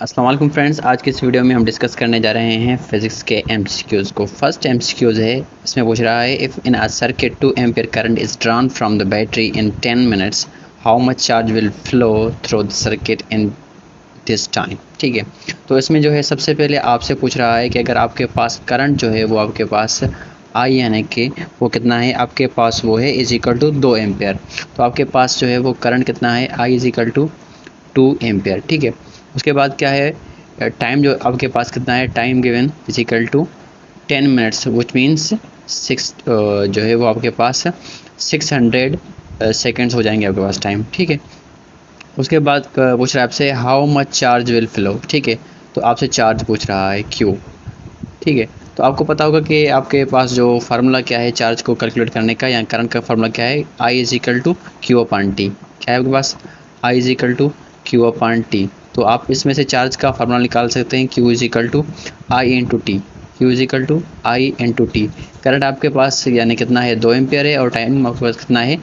अस्सलाम वालेकुम फ्रेंड्स, आज की इस वीडियो में हम डिस्कस करने जा रहे हैं फिज़िक्स के एमसीक्यूज़ को। फर्स्ट एमसीक्यूज़ है, इसमें पूछ रहा है if in a circuit 2 ampere current is drawn from the battery in 10 minutes how much charge will flow through the circuit in this time. ठीक है, तो इसमें जो है सबसे पहले आपसे पूछ रहा है कि अगर आपके पास करंट जो है वो आपके पास आई यानी कि वो कितना है आपके पास, वो है इज इक्वल टू 2 एम्पेयर। तो आपके पास जो है वो करंट कितना है, I is equal to 2 ampere. ठीक है, उसके बाद क्या है, टाइम जो आपके पास कितना है, time given is equal to 10 minutes which means 6 जो है वो आपके पास 600 सेकेंड्स हो जाएंगे आपके पास टाइम। ठीक है, उसके बाद पूछ रहा है आपसे how much charge will flow. ठीक है, तो आपसे चार्ज पूछ रहा है क्यू। ठीक है, तो आपको पता होगा कि आपके पास जो फार्मूला क्या है चार्ज को कैलकुलेट करने का, या करंट का फार्मूला क्या है, I is equal to Q upon T. क्या है आपके पास, I is equal to Q upon T. तो आप इसमें से चार्ज का फार्मूला निकाल सकते हैं, Q is equal to I into T. Q is equal to I into T. Current आपके पास यानी कितना है, 2 एम्पियर है, और टाइम आपके पास कितना है,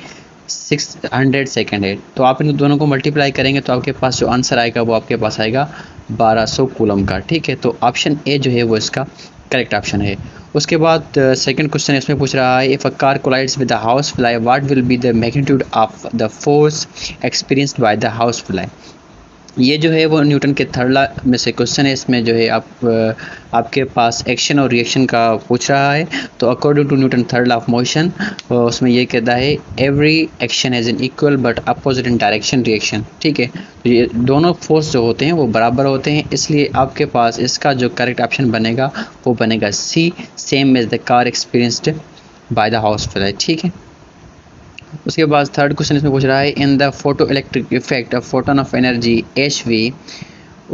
600 सेकेंड है। तो आप इन दोनों को मल्टीप्लाई करेंगे तो आपके पास जो आंसर आएगा वो आपके पास आएगा 1200 कूलम का। ठीक है, तो ऑप्शन ए जो है वो इसका करेक्ट ऑप्शन है। उसके बाद सेकंड क्वेश्चन इसमें पूछ रहा है if a car collides with the house fly what will be the magnitude of the force experienced by the house fly. ये जो है वो न्यूटन के थर्ड लॉ में से क्वेश्चन है। इसमें जो है आपके पास एक्शन और रिएक्शन का पूछ रहा है। तो according to Newton third law of motion, उसमें ये कहता है every action has an equal but opposite in direction reaction. ठीक है, तो ये दोनों फोर्स जो होते हैं वो बराबर होते हैं, इसलिए आपके पास इसका जो करेक्ट ऑप्शन बनेगा वो बनेगा C, same as the car experienced by the house fly. ठीक है, उसके बाद थर्ड क्वेश्चन इसमें पूछ रहा है in the photo electric effect of photon of energy HV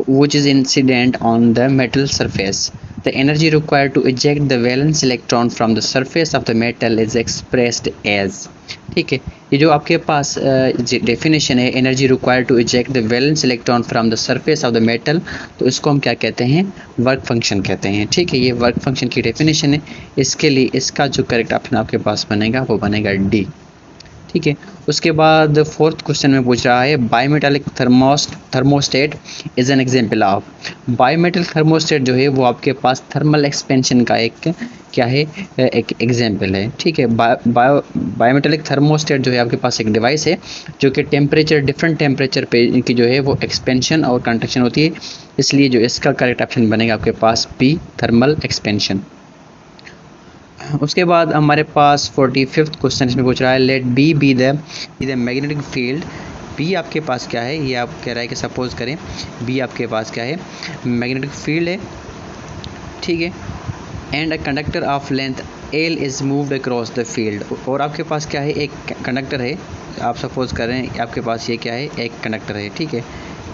which is incident on the metal surface the energy required to eject the valence electron from the surface of the metal is expressed as। ठीक है, ये जो आपके पास definition है energy required to eject the valence electron from the surface of the metal, तो इसको हम क्या कहते हैं, वर्क फंक्शन कहते हैं। ठीक है, ये वर्क फंक्शन की डेफिनेशन है। इसके लिए इसका जो करेक्ट ऑप्शन आपके पास बनेगा वो बनेगा डी। ठीक है, उसके बाद फोर्थ क्वेश्चन में पूछ रहा है bimetallic thermostat is an example of. Biometal thermostat जो है वो आपके पास थर्मल एक्सपेंशन का एक क्या है, एक एग्जांपल है। ठीक है, बायोमेटालिक थर्मोस्टेट जो है आपके पास एक डिवाइस है जो कि टेम्परेचर, डिफरेंट टेम्परेचर पे इनकी जो है वो एक्सपेंशन और कंट्रैक्शन होती है, इसलिए जो इसका करेक्ट ऑप्शन बनेगा आपके पास बी, थर्मल एक्सपेंशन। उसके बाद हमारे पास 45th क्वेश्चन इसमें पूछ रहा है let B be the magnetic field. B आपके पास क्या है, ये आप कह रहा है कि सपोज करें बी आपके पास क्या है, मैग्नेटिक फील्ड है। ठीक है, and a conductor of length L is moved across the field. और आपके पास क्या है, एक कंडक्टर है, आप सपोज करें आपके पास ये क्या है, एक कंडक्टर है। ठीक है,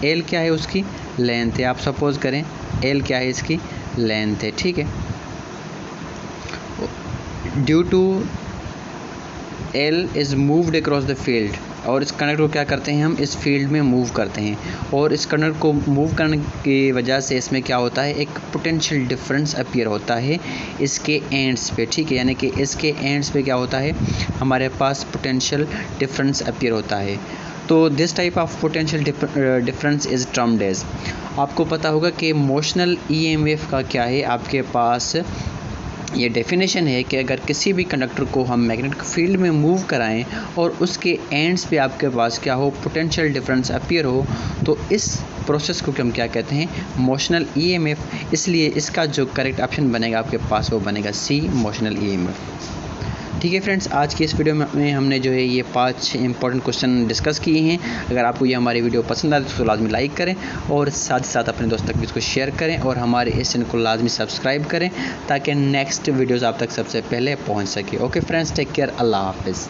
एल क्या है, उसकी लेंथ है, आप सपोज करें एल क्या है, इसकी लेंथ है। ठीक है, due to L is moved across the field, और इस कंडक्टर को क्या करते हैं हम, इस फील्ड में मूव करते हैं, और इस कंडक्टर को मूव करने की वजह से इसमें क्या होता है, एक पोटेंशियल डिफरेंस अपीयर होता है इसके एंड्स पे। ठीक है, यानी कि इसके एंड्स पे क्या होता है, हमारे पास पोटेंशियल डिफरेंस अपीयर होता है। तो this type of potential difference is termed as. आपको पता होगा कि मोशनल EMF का क्या है, आपके पास ये डेफिनेशन है कि अगर किसी भी कंडक्टर को हम मैग्नेटिक फील्ड में मूव कराएं और उसके एंड्स पे आपके पास क्या हो, पोटेंशियल डिफरेंस अपीयर हो, तो इस प्रोसेस को हम क्या कहते हैं, मोशनल EMF। इसलिए इसका जो करेक्ट ऑप्शन बनेगा आपके पास वो बनेगा सी, मोशनल EMF। ठीक है फ्रेंड्स, आज की इस वीडियो में हमने जो है ये 5 इंपॉर्टेंट क्वेश्चन डिस्कस किए हैं। अगर आपको ये हमारी वीडियो पसंद आए तो लाजमी लाइक करें, और साथ ही साथ अपने दोस्तों तक भी इसको शेयर करें, और हमारे इस चैनल को लाजमी सब्सक्राइब करें ताकि नेक्स्ट वीडियोज़ आप तक सबसे पहले पहुँच सके। ओके फ्रेंड्स, टेक केयर, अल्लाह हाफिज़।